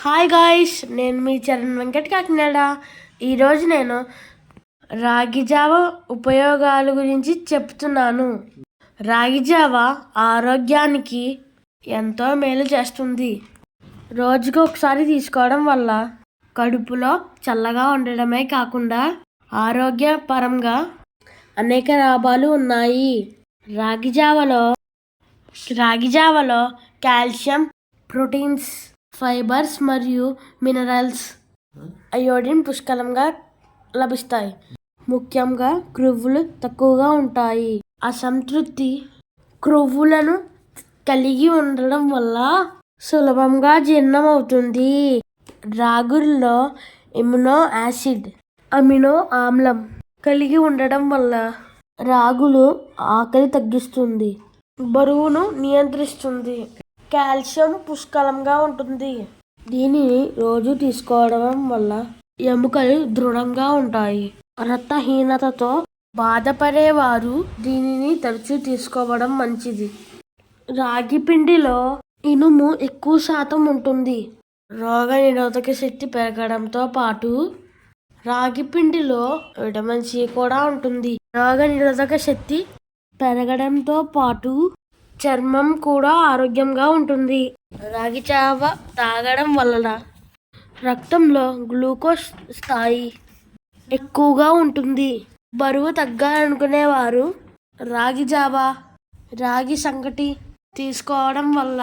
Hi guys, నేను మీ చరణ్ వెంకట్ కాకినాడ. ఈరోజు నేను రాగి జావ ఉపయోగాల గురించి చెప్తున్నాను. రాగి జావ ఆరోగ్యానికి ఎంతో మేలు చేస్తుంది. రోజుకు ఒకసారి తీసుకోవడం వల్ల కడుపులో చల్లగా ఉండడమే కాకుండా ఆరోగ్యపరంగా అనేక లాభాలు ఉన్నాయి. రాగి జావలో కాల్షియం, ప్రోటీన్స్, ఫైబర్స్ మరియు మినరల్స్, అయోడిన్ పుష్కలంగా లభిస్తాయి. ముఖ్యంగా క్రొవ్వులు తక్కువగా ఉంటాయి. అసంతృప్తి క్రొవ్వులను కలిగి ఉండడం వల్ల సులభంగా జీర్ణం అవుతుంది. రాగుల్లో అమినో ఆమ్లం కలిగి ఉండడం వల్ల రాగులు ఆకలి తగ్గిస్తుంది, బరువును నియంత్రిస్తుంది. కాల్షియం పుష్కలంగా ఉంటుంది. దీనిని రోజు తీసుకోవడం వల్ల ఎముకలు దృఢంగా ఉంటాయి. రక్తహీనతతో బాధపడేవారు దీనిని తరచూ తీసుకోవడం మంచిది. రాగి పిండిలో ఇనుము ఎక్కువ శాతం ఉంటుంది. రోగ నిరోధక శక్తి పెరగడంతో పాటు రాగి పిండిలో విటమిన్ సి కూడా ఉంటుంది. రోగ నిరోధక శక్తి పెరగడంతో పాటు చర్మం కూడా ఆరోగ్యంగా ఉంటుంది. రాగి జావ తాగడం వలన రక్తంలో గ్లూకోజ్ స్థాయి ఎక్కువగా ఉంటుంది. బరువు తగ్గాలనుకునేవారు రాగి జావ, రాగి సంగటి తీసుకోవడం వల్ల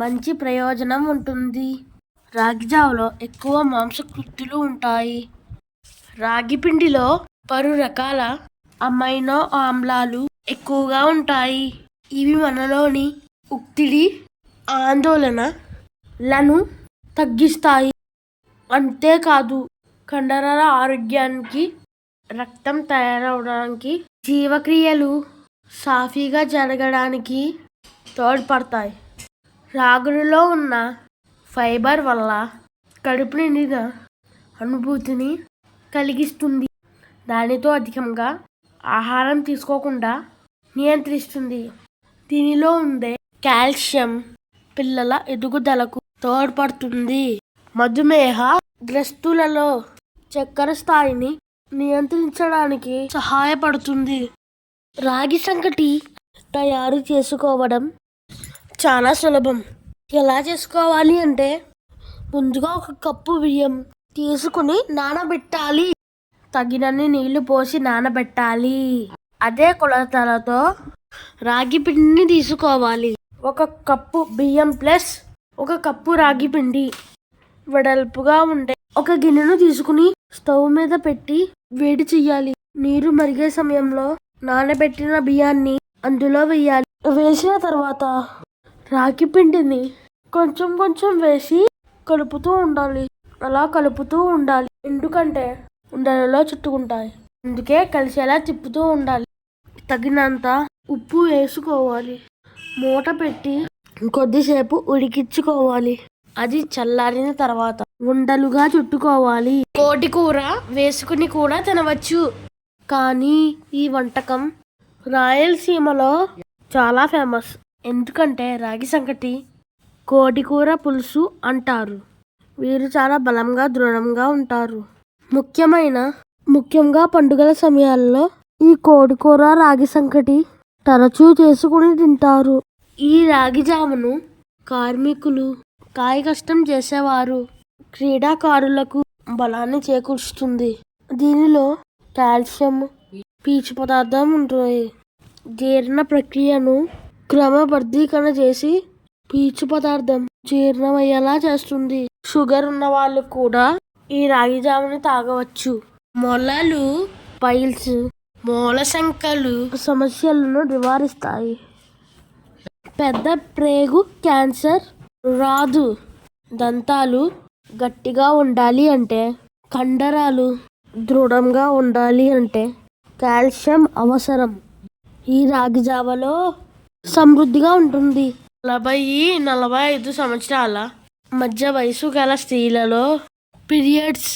మంచి ప్రయోజనం ఉంటుంది. రాగి జావలో ఎక్కువ మాంసకృత్తులు ఉంటాయి. రాగి పిండిలో పలు రకాల అమైనో ఆమ్లాలు ఎక్కువగా ఉంటాయి. ఇవి మనలోని ఒత్తిడి, ఆందోళనలను తగ్గిస్తాయి. అంతేకాదు, కండరాల ఆరోగ్యానికి, రక్తం తయారవడానికి, జీవక్రియలు సాఫీగా జరగడానికి తోడ్పడతాయి. రాగులలో ఉన్న ఫైబర్ వల్ల కడుపు నిండిన అనుభూతిని కలిగిస్తుంది. దానితో అధికంగా ఆహారం తీసుకోకుండా నియంత్రిస్తుంది. దీనిలో ఉండే కాల్షియం పిల్లల ఎదుగుదలకు తోడ్పడుతుంది. మధుమేహ గ్రస్తులలో చక్కెర స్థాయిని నియంత్రించడానికి సహాయపడుతుంది. రాగి సంగటి తయారు చేసుకోవడం చాలా సులభం. ఎలా చేసుకోవాలి అంటే, ముందుగా 1 కప్పు బియ్యం తీసుకుని నానబెట్టాలి. తగినన్ని నీళ్లు పోసి నానబెట్టాలి. అదే కొలతలతో రాగి పిండిని తీసుకోవాలి. 1 కప్పు బియ్యం ప్లస్ 1 కప్పు రాగి పిండి. వెడల్పుగా ఉండే ఒక గిన్నెను తీసుకుని స్టవ్ మీద పెట్టి వేడి చెయ్యాలి. నీరు మరిగే సమయంలో నానబెట్టిన బియ్యాన్ని అందులో వేయాలి. వేసిన తర్వాత రాగి పిండిని కొంచెం కొంచెం వేసి కలుపుతూ ఉండాలి. అలా కలుపుతూ ఉండాలి, ఎందుకంటే ఉండలలో చుట్టుకుంటాయి. అందుకే కలిసేలా తిప్పుతూ ఉండాలి. తగినంత ఉప్పు వేసుకోవాలి. మూత పెట్టి కొద్దిసేపు ఉడికించుకోవాలి. అది చల్లారిన తర్వాత ఉండలుగా చుట్టుకోవాలి. కోడి కూర వేసుకుని కూడా తినవచ్చు. కానీ ఈ వంటకం రాయలసీమలో చాలా ఫేమస్. ఎందుకంటే రాగి సంగటి కోడి కూర పులుసు అంటారు. వీరు చాలా బలంగా, దృఢంగా ఉంటారు. ముఖ్యంగా పండుగల సమయాల్లో ఈ కోడి కూర, రాగి సంగటి తరచూ చేసుకుని తింటారు. ఈ రాగి జావను కార్మికులు, కాయ కష్టం చేసేవారు, క్రీడాకారులకు బలాన్ని చేకూరుస్తుంది. దీనిలో కాల్షియం, పీచు పదార్థం ఉంటాయి. జీర్ణ ప్రక్రియను క్రమబద్ధీకరణ చేసి పీచు పదార్థం జీర్ణమయ్యేలా చేస్తుంది. షుగర్ ఉన్న వాళ్ళు కూడా ఈ రాగి జావని తాగవచ్చు. మొలలు, పైల్స్, మూలశంకలు సమస్యలను నివారిస్తాయి. పెద్ద ప్రేగు క్యాన్సర్ రాదు. దంతాలు గట్టిగా ఉండాలి అంటే, కండరాలు దృఢంగా ఉండాలి అంటే కాల్షియం అవసరం. ఈ రాగి జావలో సమృద్ధిగా ఉంటుంది. 40-45 సంవత్సరాల మధ్య వయసు గల స్త్రీలలో పీరియడ్స్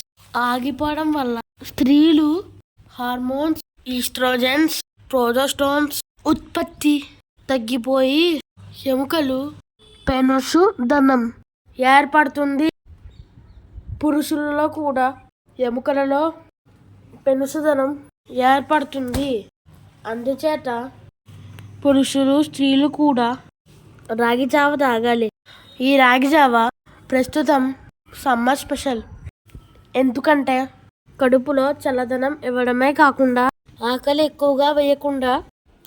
ఆగిపోవడం వల్ల స్త్రీలు హార్మోన్స్, ఈస్ట్రోజన్స్, ప్రొజెస్టెరాన్స్ ఉత్పత్తి తగ్గిపోయి ఎముకలు పెనుసుదనం ఏర్పడుతుంది. పురుషులలో కూడా ఎముకలలో పెనుసుదనం ఏర్పడుతుంది. అందుచేత పురుషులు స్త్రీలు కూడా రాగి జావ తాగాలి. ఈ రాగి జావ ప్రస్తుతం సమ్మర్ స్పెషల్. ఎందుకంటే కడుపులో చల్లదనం ఇవ్వడమే కాకుండా ఆకలి ఎక్కువగా వేయకుండా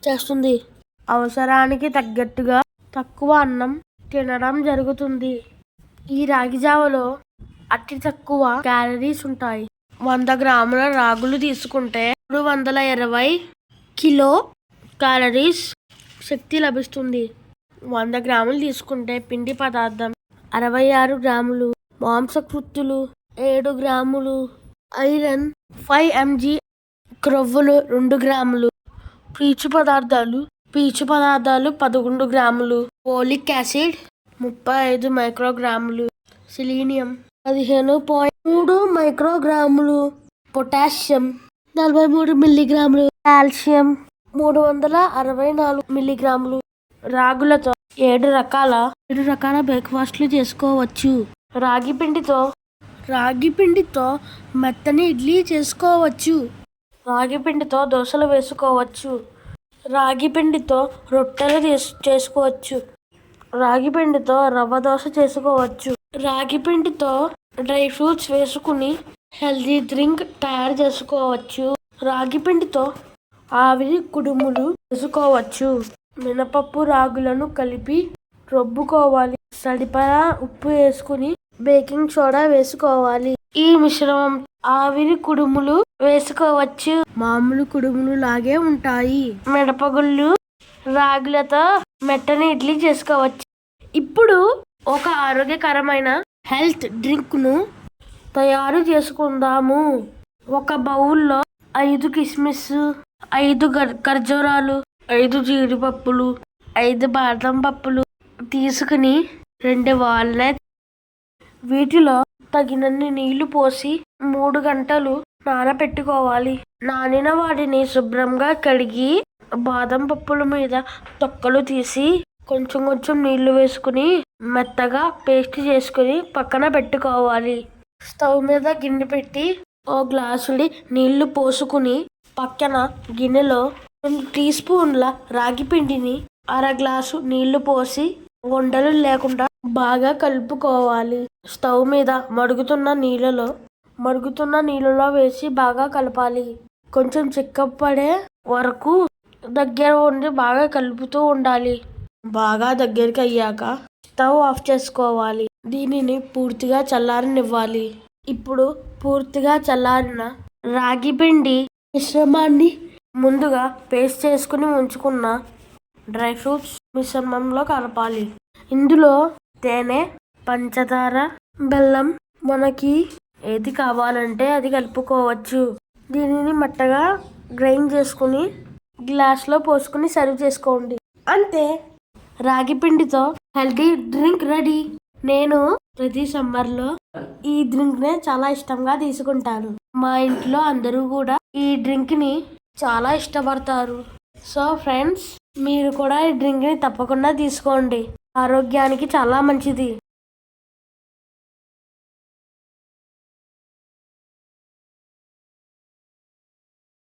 చేస్తుంది. అవసరానికి తగ్గట్టుగా తక్కువ అన్నం తినడం జరుగుతుంది. ఈ రాగి జావలో అతి తక్కువ క్యాలరీస్ ఉంటాయి. 100 గ్రాముల రాగులు తీసుకుంటే 320 కిలో క్యాలరీస్ శక్తి లభిస్తుంది. 100 గ్రాములు తీసుకుంటే పిండి పదార్థం 66 గ్రాములు, మాంసకృత్తులు 7 గ్రాములు, ఐరన్ 5 mg, క్రొవ్వులు 2 గ్రాములు, పీచు పదార్థాలు 11 గ్రాములు, ఫోలిక్ యాసిడ్ 35 మైక్రోగ్రాములు, సెలీనియం 15.3 మైక్రోగ్రాములు, పొటాషియం 43 మిల్లీగ్రాములు, కాల్షియం 364 మిల్లీగ్రాములు. రాగులతో 7 రకాల బ్రేక్ఫాస్ట్లు చేసుకోవచ్చు. రాగి పిండితో మెత్తని ఇడ్లీ చేసుకోవచ్చు. రాగి పిండితో దోశలు వేసుకోవచ్చు. రాగి పిండితో రొట్టెలు చేసుకోవచ్చు. రాగి పిండితో రవ్వ దోశ చేసుకోవచ్చు. రాగి పిండితో డ్రై ఫ్రూట్స్ వేసుకుని హెల్తీ డ్రింక్ తయారు చేసుకోవచ్చు. రాగి పిండితో ఆవిరి కుడుములు చేసుకోవచ్చు. మినపప్పు రాగులను కలిపి రుబ్బుకోవాలి. సరిపడా ఉప్పు వేసుకుని బేకింగ్ సోడా వేసుకోవాలి. ఈ మిశ్రమం ఆవిరి కుడుములు వేసుకోవచ్చు. మామూలు కుడుములు లాగే ఉంటాయి. మినపగుళ్ళు రాగులతో మెత్తని ఇడ్లీ చేసుకోవచ్చు. ఇప్పుడు ఒక ఆరోగ్యకరమైన హెల్త్ డ్రింక్ ను తయారు చేసుకుందాము. ఒక బౌల్లో 5 కిస్మిస్, 5 ఖర్జూరాలు, 5 జీడిపప్పులు, 5 బాదం పప్పులు తీసుకుని 2 వాల్నట్, వీటిలో తగినన్ని నీళ్లు పోసి 3 గంటలు నానబెట్టుకోవాలి. నానిన వాటిని శుభ్రంగా కడిగి బాదం పప్పుల మీద తొక్కలు తీసి కొంచెం నీళ్లు వేసుకుని మెత్తగా పేస్ట్ చేసుకుని పక్కన పెట్టుకోవాలి. స్టవ్ మీద గిన్నె పెట్టి 1 గ్లాసుడి నీళ్లు పోసుకుని పక్కన గిన్నెలో 2 టీ స్పూన్ల రాగి పిండిని 1/2 గ్లాసు నీళ్లు పోసి ఉండలు లేకుండా బాగా కలుపుకోవాలి. స్టవ్ మీద మరుగుతున్న నీళ్ళలో వేసి బాగా కలపాలి. కొంచెం చిక్కపడే వరకు దగ్గర ఉండి బాగా కలుపుతూ ఉండాలి. బాగా దగ్గరికి అయ్యాక స్టవ్ ఆఫ్ చేసుకోవాలి. దీనిని పూర్తిగా చల్లారనివ్వాలి. ఇప్పుడు పూర్తిగా చల్లారిన రాగి పిండి మిశ్రమాన్ని ముందుగా పేస్ట్ చేసుకుని ఉంచుకున్న డ్రై ఫ్రూట్స్ మిశ్రమంలో కలపాలి. ఇందులో తేనె, పంచదార, బెల్లం మనకి ఏది కావాలంటే అది కలుపుకోవచ్చు. దీనిని మెత్తగా గ్రైండ్ చేసుకుని గ్లాస్లో పోసుకుని సర్వ్ చేసుకోండి. అంతే, రాగి పిండితో హెల్తీ డ్రింక్ రెడీ. నేను ప్రతి సమ్మర్లో ఈ డ్రింక్నే చాలా ఇష్టంగా తీసుకుంటాను. మా ఇంట్లో అందరూ కూడా ఈ డ్రింక్ని చాలా ఇష్టపడతారు. సో ఫ్రెండ్స్, మీరు కూడా ఈ డ్రింక్ని తప్పకుండా తీసుకోండి. ఆరోగ్యానికి చాలా మంచిది.